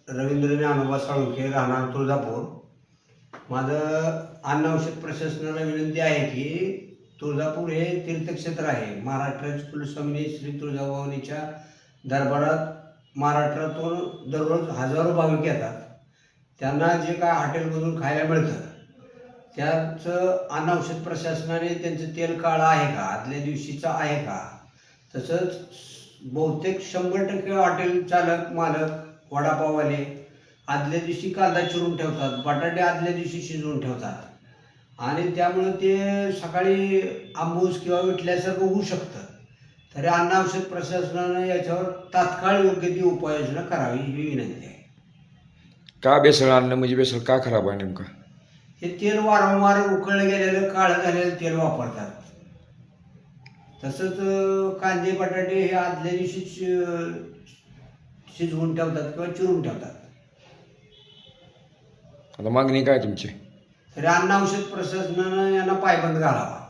रवींद्र ज्ञानोबा साळुंखे, राहणार तुळजापूर. माझं अन्न औषध प्रशासनाला विनंती आहे की तुळजापूर हे तीर्थक्षेत्र आहे. महाराष्ट्राचे कुलस्वामिनी श्री तुळजाभवानीच्या दरबारात महाराष्ट्रातून दररोज हजारो भाविक येतात. त्यांना जे काय हॉटेलमधून खायला मिळतं त्याचं अन्न औषध प्रशासनाने त्यांचं तेल काळं आहे का, आदल्या दिवशीचं आहे का, तसंच बहुतेक 100% हॉटेल चालक मालक वडापाववाले आदल्या दिवशी कांदा चिरून ठेवतात, बटाटे आदल्या दिवशी शिजवून ठेवतात आणि त्यामुळं ते सकाळी आंबूस किंवा विटल्यासारखं होऊ शकतं. तरी अन्न औषध प्रशासनानं याच्यावर तात्काळ योग्य ती उपाययोजना करावी ही विनंती आहे. का भेसळ अन्न म्हणजे भेसळ का खराब आहे नेमका? हे तेल वारंवार उकळलं गेलेलं काळं झालेलं तेल वापरतात. तसंच कांदे बटाटे हे आदल्या दिवशीच शिजवून ठेवतात किंवा चिरून ठेवतात. आता मागणी काय तुमची? तरी अन्न औषध प्रशासनानं यांना पायबंद घालावा.